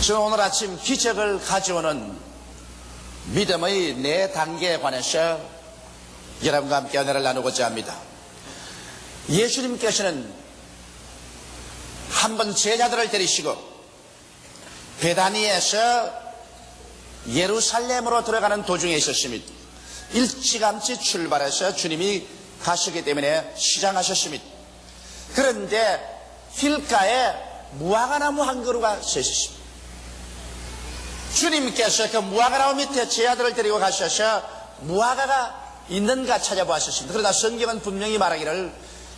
저는 오늘 아침 기적을 가져오는 믿음의 네 단계에 관해서 여러분과 함께 은혜를 나누고자 합니다. 예수님께서는 한번 제자들을 데리시고 베다니에서 예루살렘으로 들어가는 도중에 있었습니다. 일찌감치 출발해서 주님이 가시기 때문에 시장하셨습니다. 그런데 길가에 무화과나무 한 그루가 서 있었습니다. 주님께서 그 무화과나무 밑에 제자들을 데리고 가셔서 무화과가 있는가 찾아보았습니다. 그러나 성경은 분명히 말하기를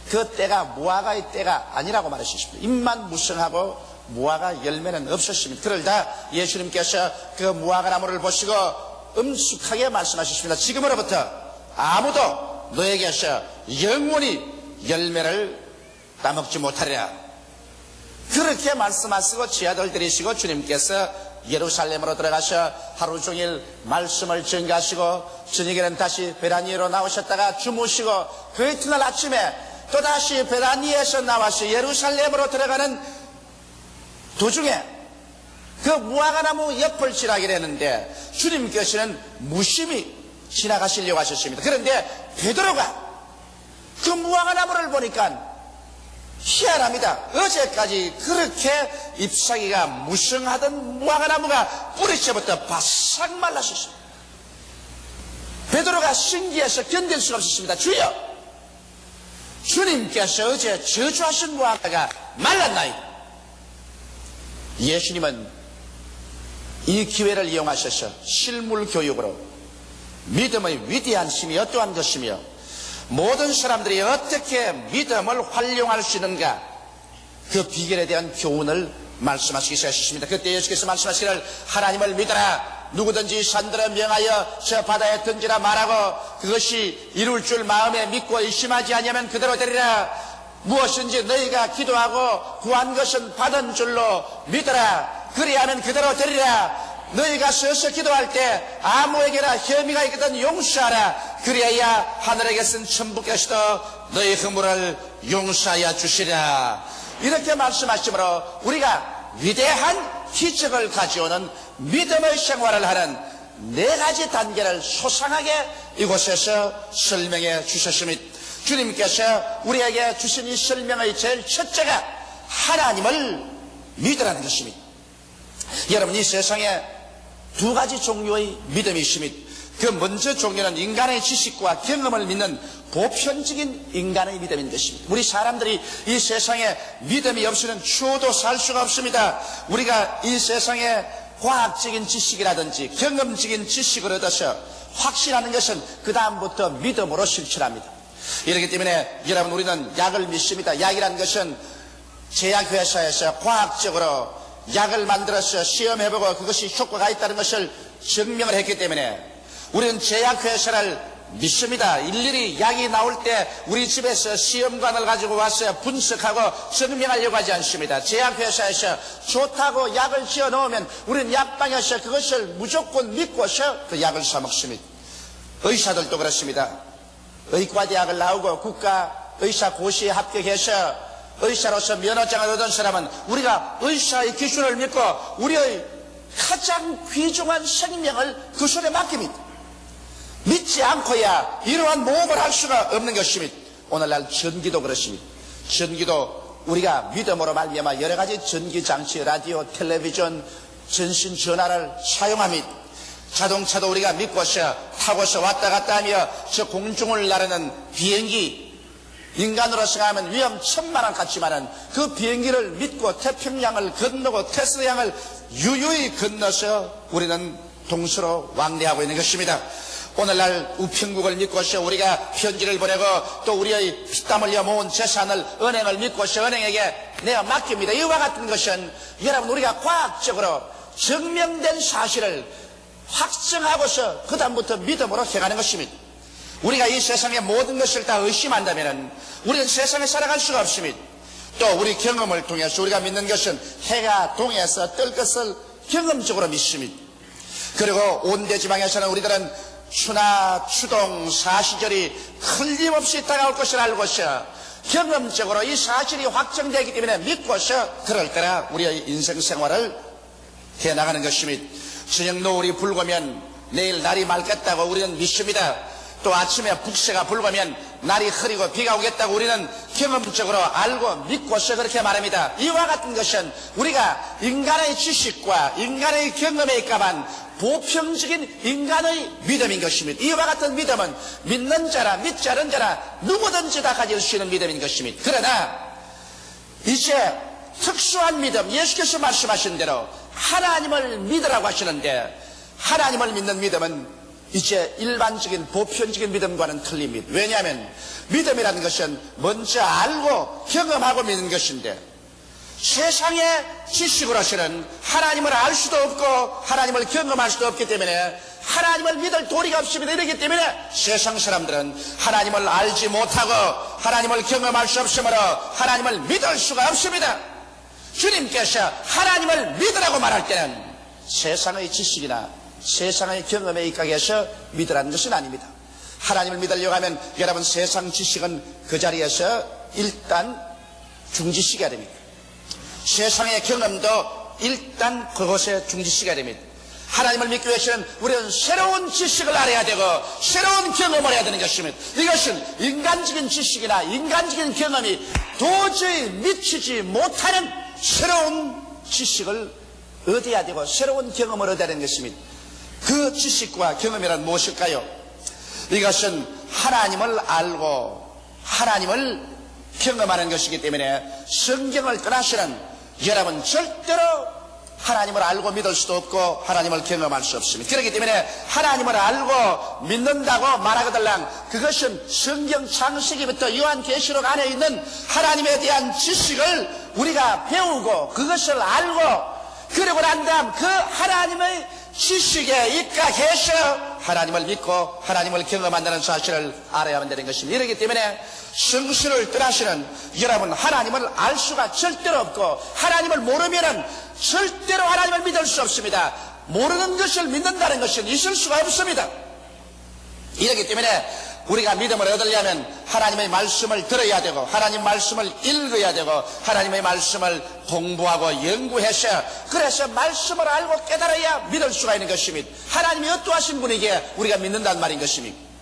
그 때가 무화과의 때가 아니라고 말하셨습니다. 잎만 무성하고 무화과 열매는 없었습니다. 그러다 예수님께서 그 무화과나무를 보시고 엄숙하게 말씀하셨습니다. 지금으로부터 아무도 너에게서 영원히 열매를 따먹지 못하리라. 그렇게 말씀하시고 제자들 데리시고 주님께서 예루살렘으로 들어가서 하루 종일 말씀을 전가하시고 저녁에는 다시 베다니로 나오셨다가 주무시고 그 이튿날 아침에 또다시 베다니에서 나와서 예루살렘으로 들어가는 도중에 그 무화과나무 옆을 지나게 되는데 주님께서는 무심히 지나가시려고 하셨습니다. 그런데 베드로가 그 무화과나무를 보니까 희한합니다. 어제까지 그렇게 잎사귀가 무성하던 무화과나무가 뿌리채부터 바싹 말랐었습니다. 베드로가 신기해서 견딜 수가 없었습니다. 주여, 주님께서 어제 저주하신 무화과가 말랐나이다. 예수님은 이 기회를 이용하셔서 실물 교육으로 믿음의 위대한 힘이 어떠한 것이며 모든 사람들이 어떻게 믿음을 활용할 수 있는가, 그 비결에 대한 교훈을 말씀하시기 시작하셨습니다. 그때 예수께서 말씀하시기를 하나님을 믿어라. 누구든지 산들을 명하여 저 바다에 던지라 말하고 그것이 이룰 줄 마음에 믿고 의심하지 아니하면 그대로 되리라. 무엇인지 너희가 기도하고 구한 것은 받은 줄로 믿어라. 그리하면 그대로 되리라. 너희가 서서 기도할 때 아무에게나 혐의가 있거든 용서하라. 그래야 하늘에게 쓴 천부께서도 너희 허물을 용서하여 주시리라. 이렇게 말씀하시므로 우리가 위대한 기적을 가져오는 믿음의 생활을 하는 네 가지 단계를 소상하게 이곳에서 설명해 주셨습니다. 주님께서 우리에게 주신 이 설명의 제일 첫째가 하나님을 믿으라는 것입니다. 여러분, 이 세상에 두 가지 종류의 믿음이 있습니다. 그 먼저 종류는 인간의 지식과 경험을 믿는 보편적인 인간의 믿음인 것입니다. 우리 사람들이 이 세상에 믿음이 없이는 추워도 살 수가 없습니다. 우리가 이 세상에 과학적인 지식이라든지 경험적인 지식을 얻어서 확신하는 것은 그 다음부터 믿음으로 실천합니다. 이렇기 때문에 여러분, 우리는 약을 믿습니다. 약이라는 것은 제약회사에서 과학적으로 약을 만들어서 시험해보고 그것이 효과가 있다는 것을 증명을 했기 때문에 우리는 제약회사를 믿습니다. 일일이 약이 나올 때 우리 집에서 시험관을 가지고 와서 분석하고 증명하려고 하지 않습니다. 제약회사에서 좋다고 약을 지어 놓으면 우리는 약방에서 그것을 무조건 믿고서 그 약을 사 먹습니다. 의사들도 그렇습니다. 의과대학을 나오고 국가의사고시에 합격해서 의사로서 면허장을 얻은 사람은 우리가 의사의 기준을 믿고 우리의 가장 귀중한 생명을 그 손에 맡깁니다. 믿지 않고야 이러한 모험을 할 수가 없는 것입니다. 오늘날 전기도 그렇습니다. 전기도 우리가 믿음으로 말미암아 여러 가지 전기장치, 라디오, 텔레비전, 전신전화를 사용합니다. 자동차도 우리가 믿고서 타고서 왔다 갔다 하며 저 공중을 나르는 비행기, 인간으로 생각하면 위험천만한 같지만은 그 비행기를 믿고 태평양을 건너고 테슬라양을 유유히 건너서 우리는 동서로 왕래하고 있는 것입니다. 오늘날 우편국을 믿고서 우리가 편지를 보내고 또 우리의 피땀 흘려 모은 재산을 은행을 믿고서 은행에게 내가 맡깁니다. 이와 같은 것은 여러분, 우리가 과학적으로 증명된 사실을 확증하고서 그 다음부터 믿음으로 해가는 것입니다. 우리가 이 세상의 모든 것을 다 의심한다면 우리는 세상에 살아갈 수가 없습니다. 또 우리 경험을 통해서 우리가 믿는 것은 해가 동해서 뜰 것을 경험적으로 믿습니다. 그리고 온대지방에서는 우리들은 추나 추동 사시절이 틀림없이 다가올 것을 알고서 경험적으로 이 사실이 확정되기 때문에 믿고서 그럴 때나 우리의 인생 생활을 나가는 것입니다. 저녁 노을이 붉으면 내일 날이 맑겠다고 우리는 믿습니다. 또 아침에 북새가 붉으면 날이 흐리고 비가 오겠다고 우리는 경험적으로 알고 믿고서 그렇게 말합니다. 이와 같은 것은 우리가 인간의 지식과 인간의 경험에 있까만 보편적인 인간의 믿음인 것입니다. 이와 같은 믿음은 믿는 자라 믿지 않은 자라 누구든지 다 가질 수 있는 믿음인 것입니다. 그러나 이제 특수한 믿음, 예수께서 말씀하신 대로 하나님을 믿으라고 하시는데, 하나님을 믿는 믿음은 이제 일반적인 보편적인 믿음과는 틀립니다. 왜냐하면 믿음이라는 것은 먼저 알고 경험하고 믿는 것인데, 세상의 지식으로서는 하나님을 알 수도 없고 하나님을 경험할 수도 없기 때문에 하나님을 믿을 도리가 없습니다. 이렇기 때문에 세상 사람들은 하나님을 알지 못하고 하나님을 경험할 수 없으므로 하나님을 믿을 수가 없습니다. 주님께서 하나님을 믿으라고 말할 때는 세상의 지식이나 세상의 경험에 입각해서 믿으라는 것은 아닙니다. 하나님을 믿으려고 하면 여러분 세상 지식은 그 자리에서 일단 중지시켜야 됩니다. 세상의 경험도 일단 그것에 중지시켜야 됩니다. 하나님을 믿기 위해서는 우리는 새로운 지식을 알아야 되고 새로운 경험을 해야 되는 것입니다. 이것은 인간적인 지식이나 인간적인 경험이 도저히 미치지 못하는 새로운 지식을 얻어야 되고 새로운 경험을 얻어야 되는 것입니다. 그 지식과 경험이란 무엇일까요? 이것은 하나님을 알고 하나님을 경험하는 것이기 때문에 성경을 떠나서는 여러분 절대로 하나님을 알고 믿을 수도 없고 하나님을 경험할 수 없습니다. 그렇기 때문에 하나님을 알고 믿는다고 말하거들랑 그것은 성경 창세기부터 요한계시록 안에 있는 하나님에 대한 지식을 우리가 배우고 그것을 알고 그러고 난 다음 그 하나님의 지식에 입각해서 하나님을 믿고 하나님을 경험한다는 사실을 알아야만 되는 것입니다. 이렇기 때문에 성수를 떠나시는 여러분 하나님을 알 수가 절대로 없고 하나님을 모르면은 절대로 하나님을 믿을 수 없습니다. 모르는 것을 믿는다는 것은 있을 수가 없습니다. 이렇기 때문에 우리가 믿음을 얻으려면 하나님의 말씀을 들어야 되고 하나님 말씀을 읽어야 되고 하나님의 말씀을 공부하고 연구해서 그래서 말씀을 알고 깨달아야 믿을 수가 있는 것입니다. 하나님이 어떠하신 분에게 우리가 믿는다는 말인 것입니다.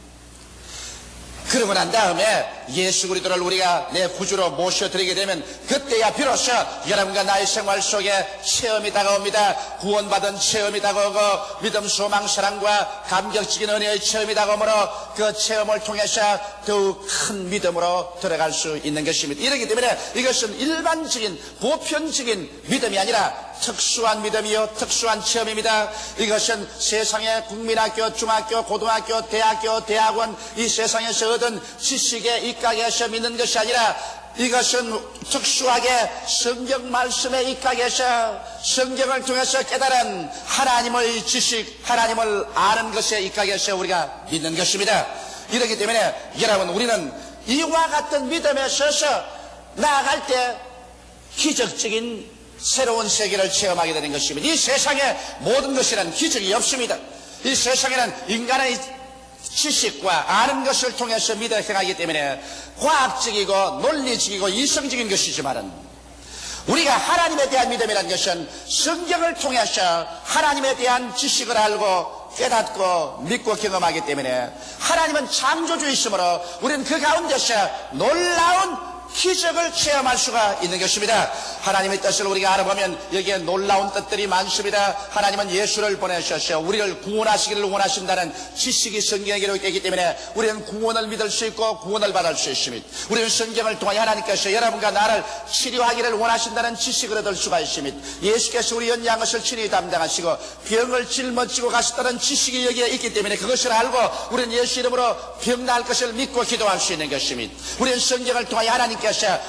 그러고 난 다음에 예수 그리스도를 우리가 내 구주로 모셔드리게 되면 그때야 비로소 여러분과 나의 생활 속에 체험이 다가옵니다. 구원받은 체험이 다가오고 믿음, 소망, 사랑과 감격적인 은혜의 체험이 다가오므로 그 체험을 통해서 더욱 큰 믿음으로 들어갈 수 있는 것입니다. 이렇기 때문에 이것은 일반적인 보편적인 믿음이 아니라 특수한 믿음이요 특수한 체험입니다. 이것은 세상의 국민학교, 중학교, 고등학교, 대학교, 대학원 이 세상에서 얻은 지식에 입각해서 믿는 것이 아니라 이것은 특수하게 성경 말씀에 입각해서 성경을 통해서 깨달은 하나님의 지식, 하나님을 아는 것에 입각해서 우리가 믿는 것입니다. 이렇기 때문에 여러분 우리는 이와 같은 믿음에 서서 나아갈 때 기적적인 새로운 세계를 체험하게 되는 것입니다. 이 세상에 모든 것이란 기적이 없습니다. 이 세상에는 인간의 지식과 아는 것을 통해서 믿어 행하기 때문에 과학적이고 논리적이고 이성적인 것이지만은 우리가 하나님에 대한 믿음이라는 것은 성경을 통해서 하나님에 대한 지식을 알고 깨닫고 믿고 경험하기 때문에 하나님은 창조주이시므로 우리는 그 가운데서 놀라운 기적을 체험할 수가 있는 것입니다. 하나님의 뜻을 우리가 알아보면 여기에 놀라운 뜻들이 많습니다. 하나님은 예수를 보내셔서 우리를 구원하시기를 원하신다는 지식이 성경에 기록되기 때문에 우리는 구원을 믿을 수 있고 구원을 받을 수 있습니다. 우리는 성경을 통해 하나님께서 여러분과 나를 치료하기를 원하신다는 지식을 얻을 수가 있습니다. 예수께서 우리 연약한 것을 친히 담당하시고 병을 짊어지고 가셨다는 지식이 여기에 있기 때문에 그것을 알고 우리는 예수 이름으로 병 나을 것을 믿고 기도할 수 있는 것입니다. 우리는 성경을 통해 하나님께서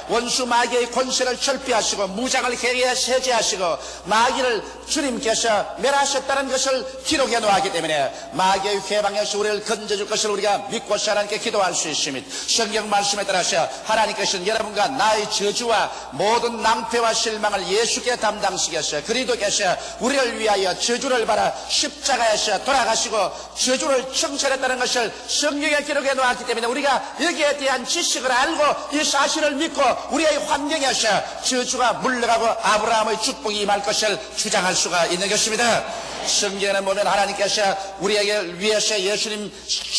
원수 마귀의 권세를 철폐하시고 무장을 해외에 세제하시고 마귀를 주님께서 멸하셨다는 것을 기록해 놓았기 때문에 마귀의 회방에서 우리를 건져줄 것을 우리가 믿고서 하나님께 기도할 수 있습니다. 성경 말씀에 따라서 하나님께서는 여러분과 나의 저주와 모든 낭패와 실망을 예수께 담당시켜서 그리스도께서 우리를 위하여 저주를 받아 십자가에서 돌아가시고 저주를 청산했다는 것을 성경에 기록해 놓았기 때문에 우리가 여기에 대한 지식을 알고 이 사실을 자신을 믿고 우리의 환경에서 저주가 물러가고 아브라함의 축복이 임할 것을 주장할 수가 있는 것입니다. 성경에는 보면 하나님께서 우리에게 위해서 예수님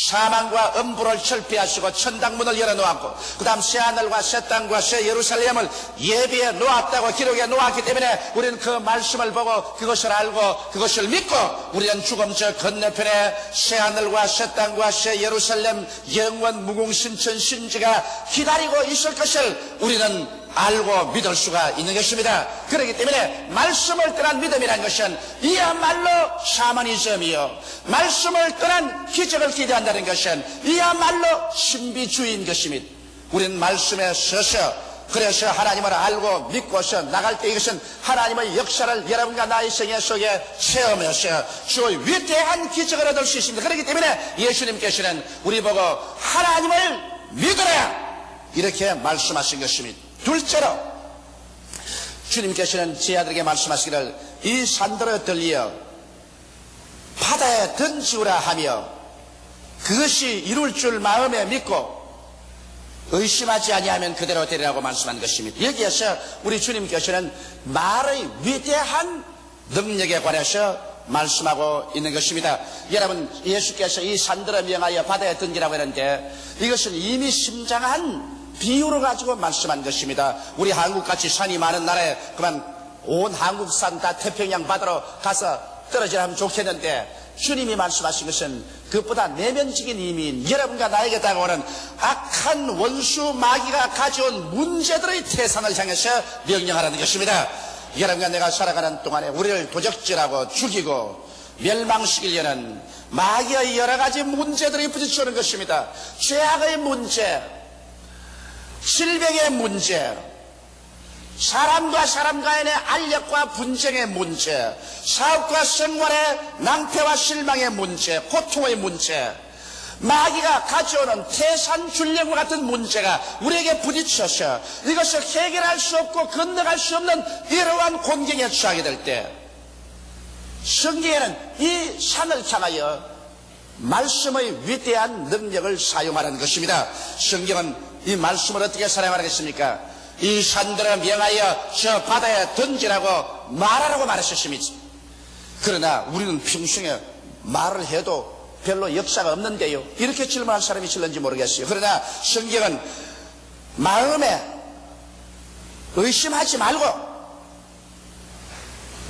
사망과 음부를 철폐하시고 천당문을 열어놓았고 그 다음 새하늘과 새 땅과 새 예루살렘을 예비해 놓았다고 기록해 놓았기 때문에 우리는 그 말씀을 보고 그것을 알고 그것을 믿고 우리는 죽음 저 건너편에 새하늘과 새 땅과 새 예루살렘 영원 무궁신천 신지가 기다리고 있을 것을 우리는 알고 믿을 수가 있는 것입니다. 그렇기 때문에 말씀을 떠난 믿음이라는 것은 이야말로 샤머니즘이요, 말씀을 떠난 기적을 기대한다는 것은 이야말로 신비주의인 것입니다. 우리는 말씀에 서서 그래서 하나님을 알고 믿고서 나갈 때 이것은 하나님의 역사를 여러분과 나의 생애 속에 체험해서 주의 위대한 기적을 얻을 수 있습니다. 그렇기 때문에 예수님께서는 우리 보고 하나님을 믿으라 이렇게 말씀하신 것입니다. 둘째로 주님께서는 제 아들에게 말씀하시기를 이 산들을 들리어 바다에 던지우라 하며 그것이 이룰 줄 마음에 믿고 의심하지 아니하면 그대로 되리라고 말씀한 것입니다. 여기에서 우리 주님께서는 말의 위대한 능력에 관해서 말씀하고 있는 것입니다. 여러분, 예수께서 이 산들을 명하여 바다에 던지라고 했는데 이것은 이미 심장한 비유를 가지고 말씀한 것입니다. 우리 한국같이 산이 많은 나라에 그만 온 한국산 다 태평양 바다로 가서 떨어지라면 좋겠는데 주님이 말씀하신 것은 그것보다 내면적인 의미인 여러분과 나에게 다가오는 악한 원수 마귀가 가져온 문제들의 태산을 향해서 명령하라는 것입니다. 여러분과 내가 살아가는 동안에 우리를 도적질하고 죽이고 멸망시키려는 마귀의 여러 가지 문제들이 부딪히는 것입니다. 죄악의 문제, 질병의 문제, 사람과 사람 간의 알력과 분쟁의 문제, 사업과 생활의 낭패와 실망의 문제, 고통의 문제, 마귀가 가져오는 태산줄령과 같은 문제가 우리에게 부딪혀서 이것을 해결할 수 없고 건너갈 수 없는 이러한 곤경에 처하게 될 때 성경에는 이 산을 향하여 말씀의 위대한 능력을 사용하라는 것입니다. 성경은 이 말씀을 어떻게 사용하겠습니까? 이 산들을 명하여 저 바다에 던지라고 말하라고 말했었습니다. 그러나 우리는 평생에 말을 해도 별로 역사가 없는데요, 이렇게 질문할 사람이 있을는지 모르겠어요. 그러나 성경은 마음에 의심하지 말고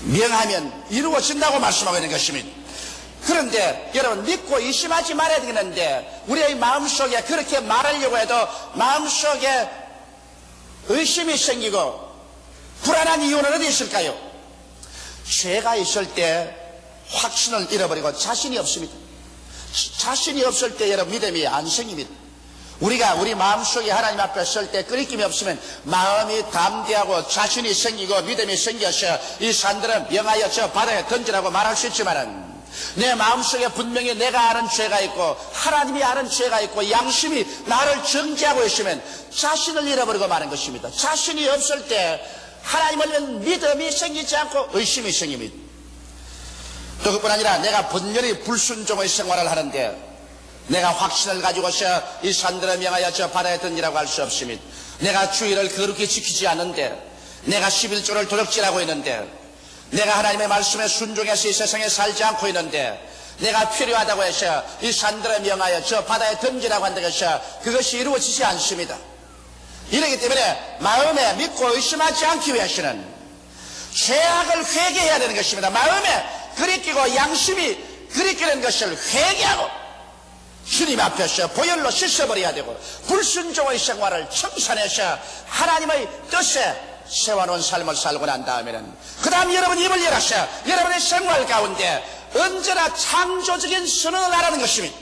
명하면 이루어진다고 말씀하고 있는 것입니다. 그런데 여러분, 믿고 의심하지 말아야 되는데 우리의 마음속에 그렇게 말하려고 해도 마음속에 의심이 생기고 불안한 이유는 어디 있을까요? 죄가 있을 때 확신을 잃어버리고 자신이 없습니다. 자신이 없을 때 여러분 믿음이 안 생깁니다. 우리가 우리 마음속에 하나님 앞에 설 때 끓임이 없으면 마음이 담대하고 자신이 생기고 믿음이 생겨서 이 산들은 명하여 저 바다에 던지라고 말할 수 있지만은 내 마음속에 분명히 내가 아는 죄가 있고 하나님이 아는 죄가 있고 양심이 나를 정죄하고 있으면 자신을 잃어버리고 마는 것입니다. 자신이 없을 때 하나님을 믿음이 생기지 않고 의심이 생깁니다. 또 그뿐 아니라 내가 번연히 불순종의 생활을 하는데 내가 확신을 가지고서 이 산들을 명하여 저 바다에 던지라고 할 수 없습니다. 내가 주의를 거룩히 지키지 않는데, 내가 11조를 도적질하고 있는데, 내가 하나님의 말씀에 순종해서 이 세상에 살지 않고 있는데, 내가 필요하다고 해서 이 산들을 명하여 저 바다에 던지라고 한다고 해서 그것이 이루어지지 않습니다. 이러기 때문에 마음에 믿고 의심하지 않기 위해서는 죄악을 회개해야 되는 것입니다. 마음에 그리끼고 양심이 그리끼는 것을 회개하고 주님 앞에서 보혈로 씻어버려야 되고 불순종의 생활을 청산해서 하나님의 뜻에 세워놓은 삶을 살고 난 다음에는 그 다음 여러분 입을 열어서 여러분의 생활 가운데 언제나 창조적인 선언을 하라는 것입니다.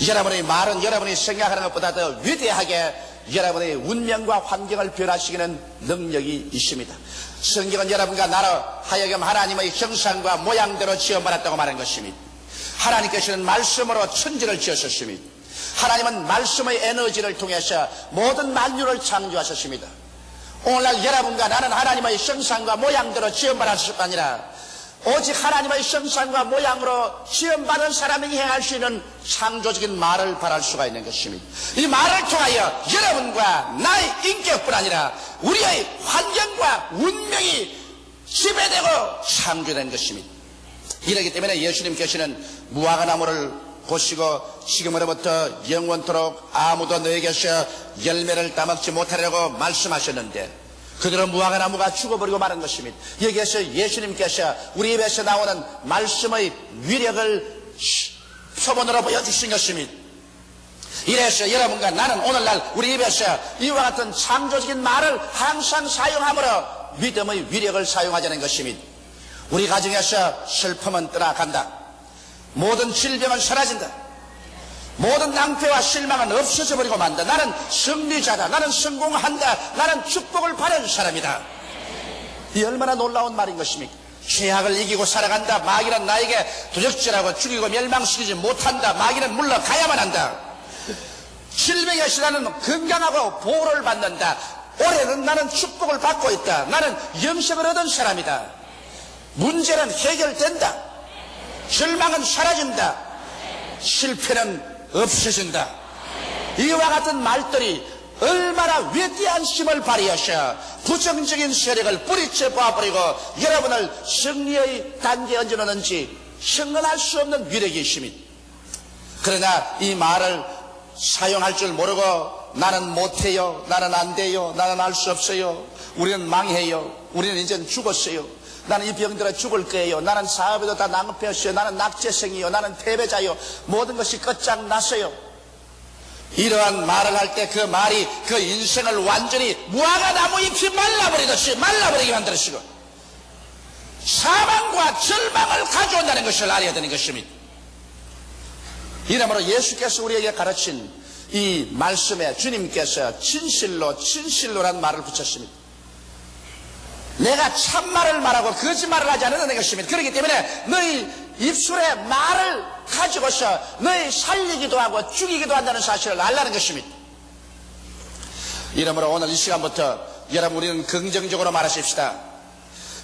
여러분의 말은 여러분이 생각하는 것보다 더 위대하게 여러분의 운명과 환경을 변화시키는 능력이 있습니다. 성경은 여러분과 나로 하여금 하나님의 형상과 모양대로 지어받았다고 말한 것입니다. 하나님께서는 말씀으로 천지를 지으셨습니다. 하나님은 말씀의 에너지를 통해서 모든 만유를 창조하셨습니다. 오늘날 여러분과 나는 하나님의 형상과 모양대로 지어받았을 뿐 아니라 오직 하나님의 형상과 모양으로 지음받은 사람이 행할 수 있는 창조적인 말을 바랄 수가 있는 것입니다. 이 말을 통하여 여러분과 나의 인격뿐 아니라 우리의 환경과 운명이 지배되고 창조된 것입니다. 이렇기 때문에 예수님께서는 무화과나무를 보시고 지금으로부터 영원토록 아무도 너에게서 열매를 따먹지 못하려고 말씀하셨는데 그들은 무화과나무가 죽어버리고 마는 것입니다. 여기에서 예수님께서 우리 입에서 나오는 말씀의 위력을 표본으로 보여주신 것입니다. 이래서 여러분과 나는 오늘날 우리 입에서 이와 같은 창조적인 말을 항상 사용함으로 믿음의 위력을 사용하자는 것입니다. 우리 가정에서 슬픔은 떠나간다. 모든 질병은 사라진다. 모든 낭패와 실망은 없어져 버리고 만다. 나는 승리자다. 나는 성공한다. 나는 축복을 받은 사람이다. 이 얼마나 놀라운 말인 것입니까? 죄악을 이기고 살아간다. 마귀는 나에게 도적질하고 죽이고 멸망시키지 못한다. 마귀는 물러가야만 한다. 질병에서 나는 건강하고 보호를 받는다. 올해는 나는 축복을 받고 있다. 나는 영생을 얻은 사람이다. 문제는 해결된다. 절망은 사라진다. 실패는 없어진다. 이와 같은 말들이 얼마나 위대한 힘을 발휘하셔 부정적인 세력을 뿌리쳐 봐버리고 여러분을 승리의 단계에 얹어놓는지 형언할 수 없는 위력이 있습니다. 그러나 이 말을 사용할 줄 모르고 나는 못해요, 나는 안 돼요, 나는 할 수 없어요, 우리는 망해요, 우리는 이제 죽었어요, 나는 이 병들어 죽을 거예요, 나는 사업에도 다 낭패였어요, 나는 낙제생이요, 나는 패배자요, 모든 것이 끝장났어요. 이러한 말을 할 때 그 말이 그 인생을 완전히 무화과나무 잎이 말라버리듯이 말라버리게 만들어지고 사망과 절망을 가져온다는 것을 알아야 되는 것입니다. 이러므로 예수께서 우리에게 가르친 이 말씀에 주님께서 진실로란 말을 붙였습니다. 내가 참말을 말하고 거짓말을 하지 않는 것입니다. 그렇기 때문에 너희 입술에 말을 가지고서 너희 살리기도 하고 죽이기도 한다는 사실을 알라는 것입니다. 이러므로 오늘 이 시간부터 여러분 우리는 긍정적으로 말하십시다.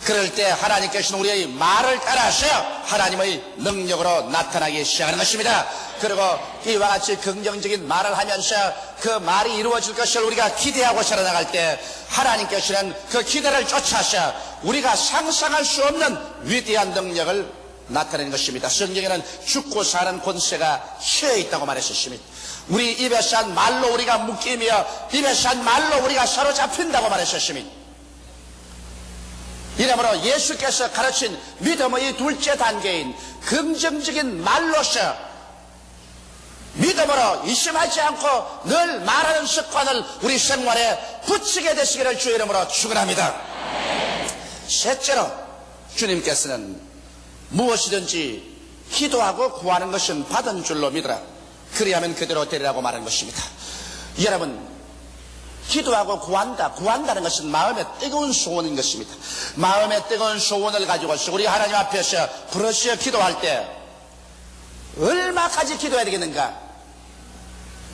그럴 때 하나님께서는 우리의 말을 따라서 하나님의 능력으로 나타나기 시작하는 것입니다. 그리고 이와 같이 긍정적인 말을 하면서 그 말이 이루어질 것을 우리가 기대하고 살아나갈 때 하나님께서는 그 기대를 쫓아서 우리가 상상할 수 없는 위대한 능력을 나타내는 것입니다. 성경에는 죽고 사는 권세가 혀에 있다고 말했었습니다. 우리 입에서 한 말로 우리가 묶이며 입에서 한 말로 우리가 사로잡힌다고 말했었습니다. 이러므로 예수께서 가르친 믿음의 둘째 단계인 긍정적인 말로서 믿음으로 의심하지 않고 늘 말하는 습관을 우리 생활에 붙이게 되시기를 주의 이름으로 축원합니다. 셋째로 주님께서는 무엇이든지 기도하고 구하는 것은 받은 줄로 믿으라. 그리하면 그대로 되리라고 말하는 것입니다. 여러분, 기도하고 구한다는 것은 마음의 뜨거운 소원인 것입니다. 마음의 뜨거운 소원을 가지고서 우리 하나님 앞에서 부르짖어 기도할 때 얼마까지 기도해야 되겠는가?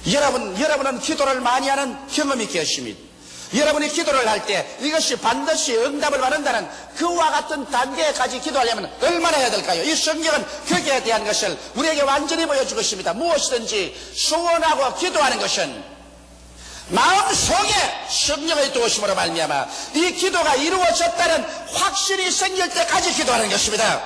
여러분은 기도를 많이 하는 경험이 계십니다. 여러분이 기도를 할 때 이것이 반드시 응답을 받는다는 그와 같은 단계까지 기도하려면 얼마나 해야 될까요? 이 성경은 거기에 대한 것을 우리에게 완전히 보여주고 있습니다. 무엇이든지 소원하고 기도하는 것은 마음속에 성령의 도우심으로 말미암아 이 기도가 이루어졌다는 확신이 생길 때까지 기도하는 것입니다.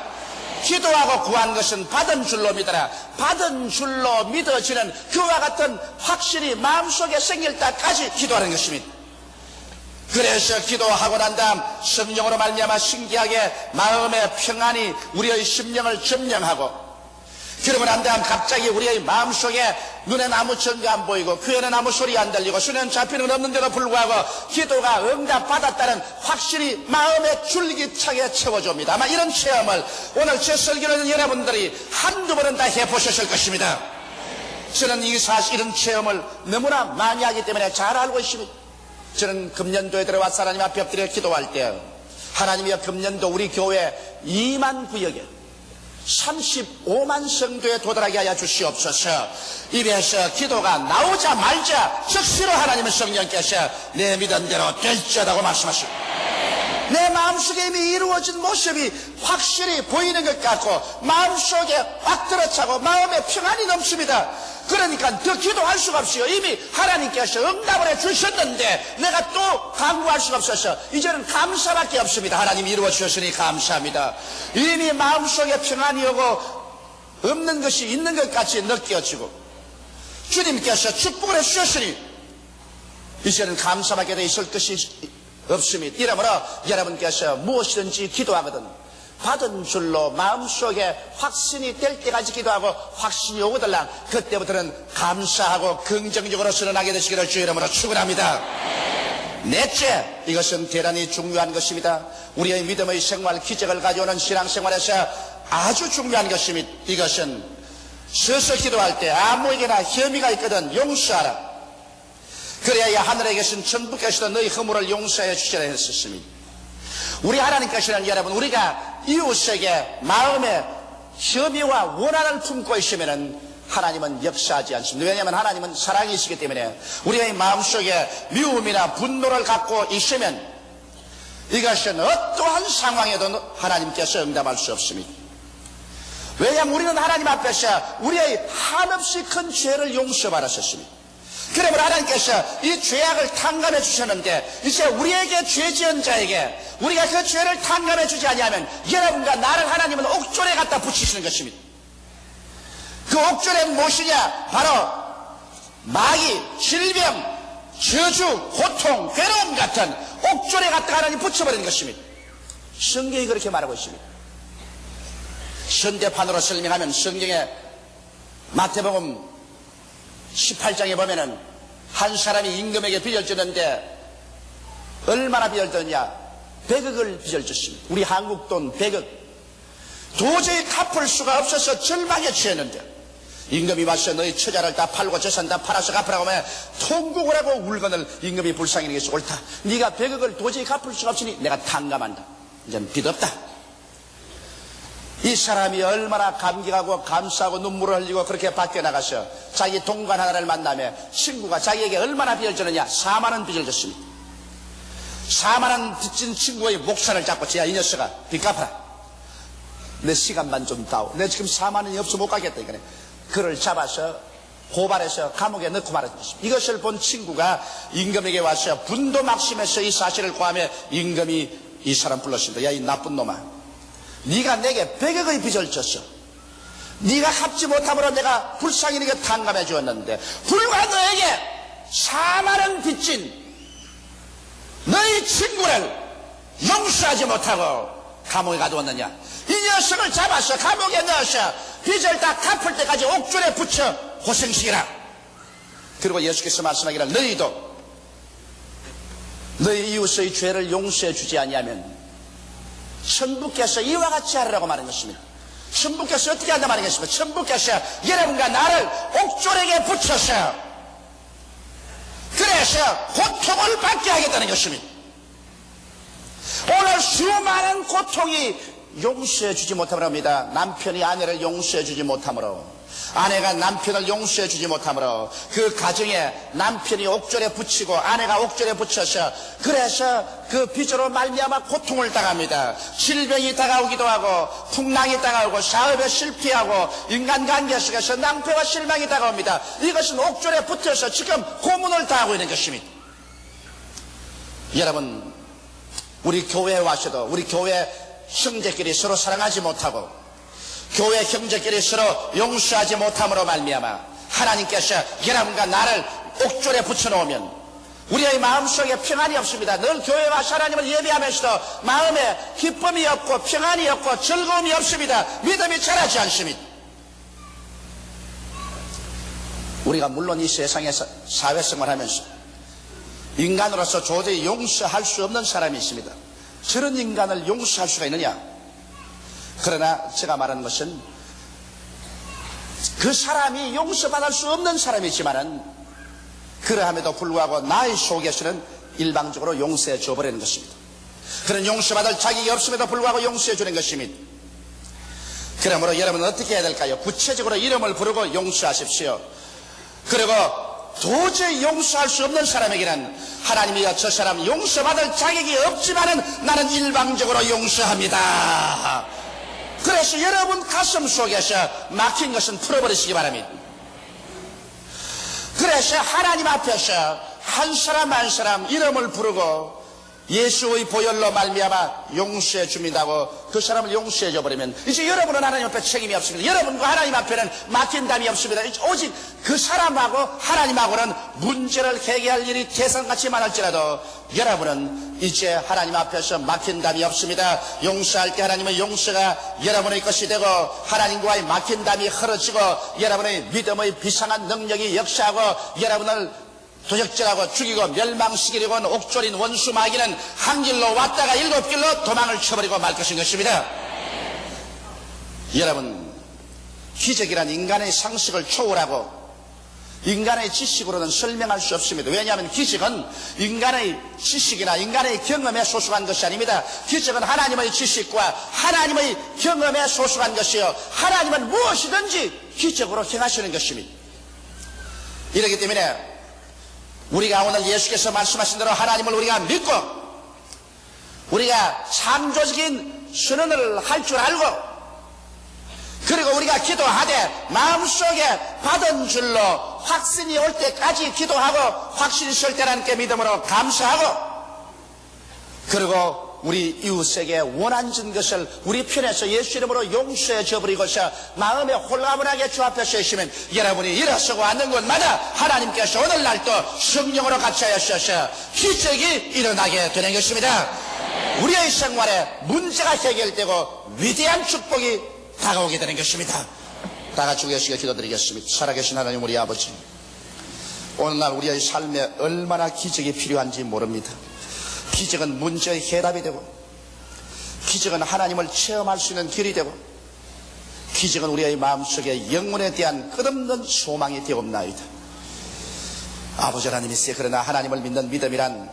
기도하고 구한 것은 받은 줄로 믿어라. 받은 줄로 믿어지는 그와 같은 확신이 마음속에 생길 때까지 기도하는 것입니다. 그래서 기도하고 난 다음 성령으로 말미암아 신기하게 마음의 평안이 우리의 심령을 점령하고 그러고 난 다음 갑자기 우리의 마음속에 눈에 아무 증거 안 보이고 귀에는 아무 소리 안 들리고 손에는 잡히는 건 없는데도 불구하고 기도가 응답받았다는 확실히 마음에 줄기차게 채워줍니다. 아마 이런 체험을 오늘 제 설교는 여러분들이 한두 번은 다 해보셨을 것입니다. 저는 이런 체험을 너무나 많이 하기 때문에 잘 알고 있습니다. 저는 금년도에 들어와서 하나님 앞에 엎드려 기도할 때 하나님이 금년도 우리 교회 2만 구역에 35만 성도에 도달하게 하여 주시옵소서. 입에서 기도가 나오자마자 즉시로 하나님의 성령께서 내 믿은 대로 될지어다고 말씀하시고 내 마음 마음속에 이미 이루어진 모습이 확실히 보이는 것 같고 마음속에 확 들어차고 마음에 평안이 넘칩니다. 그러니까 더 기도할 수가 없어요. 이미 하나님께서 응답을 해주셨는데 내가 또 강구할 수가 없어서 이제는 감사밖에 없습니다. 하나님이 이루어주셨으니 감사합니다. 이미 마음속에 평안이 오고 없는 것이 있는 것 같이 느껴지고 주님께서 축복을 해주셨으니 이제는 감사밖에 더 있을 것이 없습니다. 이러므로 여러분께서 무엇이든지 기도하거든 받은 줄로 마음속에 확신이 될 때까지 기도하고 확신이 오거들랑 그때부터는 감사하고 긍정적으로 선언하게 되시기를 주의 이름으로 축원합니다. 넷째, 이것은 대단히 중요한 것입니다. 우리의 믿음의 생활 기적을 가져오는 신앙생활에서 아주 중요한 것입니다. 이것은 서서 기도할 때 아무에게나 혐의가 있거든 용서하라. 그래야 하늘에 계신 천부께서도 너희 허물을 용서해 주시라 했었습니다. 우리 하나님께서는 여러분 우리가 이웃에게 마음에 혐의와 원한을 품고 있으면 하나님은 역사하지 않습니다. 왜냐하면 하나님은 사랑이시기 때문에 우리의 마음속에 미움이나 분노를 갖고 있으면 이것은 어떠한 상황에도 하나님께서 응답할 수 없습니다. 왜냐하면 우리는 하나님 앞에서 우리의 한없이 큰 죄를 용서받았었습니다. 그러므로 하나님께서 이 죄악을 탕감해 주셨는데 이제 우리에게 죄 지은 자에게 우리가 그 죄를 탕감해 주지 아니하면 여러분과 나를 하나님은 옥졸에 갖다 붙이시는 것입니다. 그 옥졸은 무엇이냐? 바로 마귀, 질병, 저주, 고통, 괴로움 같은 옥졸에 갖다 하나님 붙여버리는 것입니다. 성경이 그렇게 말하고 있습니다. 현대판으로 설명하면 성경에 마태복음 18장에 보면은 한 사람이 임금에게 빚을 졌는데 얼마나 빚을 졌냐? 100억을 빚을 졌습니다. 우리 한국 돈 100억. 도저히 갚을 수가 없어서 절망에 취했는데 임금이 와서 너희 처자를 다 팔고 재산 다 팔아서 갚으라고 하면 통곡을 하고 울거늘 임금이 불쌍히 여기서 옳다. 네가 100억을 도저히 갚을 수가 없으니 내가 탕감한다. 이제는 빚 없다. 이 사람이 얼마나 감격하고 감사하고 눈물을 흘리고 그렇게 밖에 나가서 자기 동관 하나를 만나며 친구가 자기에게 얼마나 빚을 졌느냐? 4만 원 빚을 졌습니다. 4만 원 빚진 친구의 목살을 잡고 야 이 녀석아 빚 갚아라. 내 시간만 좀 다오. 내 지금 4만 원이 없어 못 가겠다. 이거네. 그를 잡아서 고발해서 감옥에 넣고 말았습니다. 이것을 본 친구가 임금에게 와서 분도 막심해서 이 사실을 고하며 임금이 이 사람 불렀습니다. 야 이 나쁜 놈아, 네가 내게 100억의 빚을 졌어. 네가 갚지 못함으로 내가 불쌍히 네게 탕감해 주었는데 불과 너에게 4만 원 빚진 너희 친구를 용서하지 못하고 감옥에 가두었느냐? 이 녀석을 잡아서 감옥에 넣어서 빚을 다 갚을 때까지 옥졸에 붙여 고생시키라. 그리고 예수께서 말씀하기를 너희도 너희 이웃의 죄를 용서해 주지 아니하면 천부께서 이와 같이 하라고 말하는 것입니다. 천부께서 어떻게 한다 말하는 것입니다. 천부께서 여러분과 나를 옥졸에게 붙여서 그래서 고통을 받게 하겠다는 것입니다. 오늘 수많은 고통이 용서해 주지 못함으로 합니다. 남편이 아내를 용서해 주지 못함으로, 아내가 남편을 용서해 주지 못함으로 그 가정에 남편이 옥졸에 붙이고 아내가 옥졸에 붙여서 그래서 그 빚으로 말미암아 고통을 당합니다. 질병이 다가오기도 하고 풍랑이 다가오고 사업에 실패하고 인간관계 속에서 낭패와 실망이 다가옵니다. 이것은 옥졸에 붙어서 지금 고문을 당하고 있는 것입니다. 여러분, 우리 교회에 와서도 우리 교회 형제끼리 서로 사랑하지 못하고 교회 형제끼리 서로 용서하지 못함으로 말미암아 하나님께서 여러분과 나를 옥졸에 붙여놓으면 우리의 마음속에 평안이 없습니다. 늘 교회에 와서 하나님을 예배하면서도 마음에 기쁨이 없고 평안이 없고 즐거움이 없습니다. 믿음이 자라지 않습니다. 우리가 물론 이 세상에서 사회생활하면서 인간으로서 도저히 용서할 수 없는 사람이 있습니다. 저런 인간을 용서할 수가 있느냐? 그러나 제가 말하는 것은 그 사람이 용서받을 수 없는 사람이지만은 그러함에도 불구하고 나의 속에서는 일방적으로 용서해 줘버리는 것입니다. 그런 용서받을 자격이 없음에도 불구하고 용서해 주는 것입니다. 그러므로 여러분은 어떻게 해야 될까요? 구체적으로 이름을 부르고 용서하십시오. 그리고 도저히 용서할 수 없는 사람에게는 하나님이여 저 사람 용서받을 자격이 없지만은 나는 일방적으로 용서합니다. 그래서 여러분 가슴 속에서 막힌 것은 풀어버리시기 바랍니다. 그래서 하나님 앞에서 한 사람 한 사람 이름을 부르고 예수의 보혈로 말미암아 용서해 줍니다고 그 사람을 용서해 줘버리면 이제 여러분은 하나님 앞에 책임이 없습니다. 여러분과 하나님 앞에는 막힌 담이 없습니다. 오직 그 사람하고 하나님하고는 문제를 해결할 일이 계산같이 많을지라도 여러분은 이제 하나님 앞에서 막힌 담이 없습니다. 용서할 때 하나님의 용서가 여러분의 것이 되고 하나님과의 막힌 담이 흐려지고 여러분의 믿음의 비상한 능력이 역사하고 여러분을 도적질하고 죽이고 멸망시키려고 하는 옥졸인 원수 마귀는 한 길로 왔다가 7길로 도망을 쳐버리고 말 것입니다. 여러분, 기적이란 인간의 상식을 초월하고 인간의 지식으로는 설명할 수 없습니다. 왜냐하면 기적은 인간의 지식이나 인간의 경험에 소속한 것이 아닙니다. 기적은 하나님의 지식과 하나님의 경험에 소속한 것이요 하나님은 무엇이든지 기적으로 행하시는 것입니다. 이렇기 때문에 우리가 오늘 예수께서 말씀하신 대로 하나님을 우리가 믿고 우리가 창조적인 선언을 할 줄 알고 그리고 우리가 기도하되 마음속에 받은 줄로 확신이 올 때까지 기도하고 확신이 설 때라는 게 믿음으로 감사하고 그리고 우리 이웃에게 원한진 것을 우리 편에서 예수 이름으로 용서해 줘버리고서 마음에 홀가분하게 주 앞에 서시면 여러분이 일어서고 앉는 곳마다 하나님께서 오늘날 또 성령으로 같이 하셔서 기적이 일어나게 되는 것입니다. 우리의 생활에 문제가 해결되고 위대한 축복이 다가오게 되는 것입니다. 다 같이 우리에게 기도드리겠습니다. 살아계신 하나님 우리 아버지, 오늘날 우리의 삶에 얼마나 기적이 필요한지 모릅니다. 기적은 문제의 해답이 되고 기적은 하나님을 체험할 수 있는 길이 되고 기적은 우리의 마음속에 영혼에 대한 끝없는 소망이 되옵나이다. 아버지 하나님이시여, 그러나 하나님을 믿는 믿음이란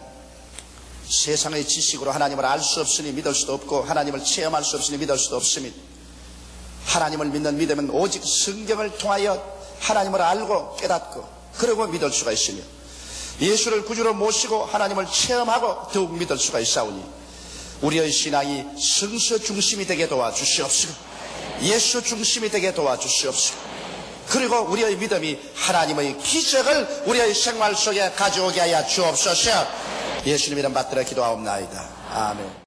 세상의 지식으로 하나님을 알 수 없으니 믿을 수도 없고 하나님을 체험할 수 없으니 믿을 수도 없습니다. 하나님을 믿는 믿음은 오직 성경을 통하여 하나님을 알고 깨닫고 그리고 믿을 수가 있으며 예수를 구주로 모시고 하나님을 체험하고 더욱 믿을 수가 있사오니 우리의 신앙이 성서 중심이 되게 도와주시옵시고 예수 중심이 되게 도와주시옵시고 그리고 우리의 믿음이 하나님의 기적을 우리의 생활 속에 가져오게 하여 주옵소서. 예수님 이름 받들어 기도하옵나이다. 아멘.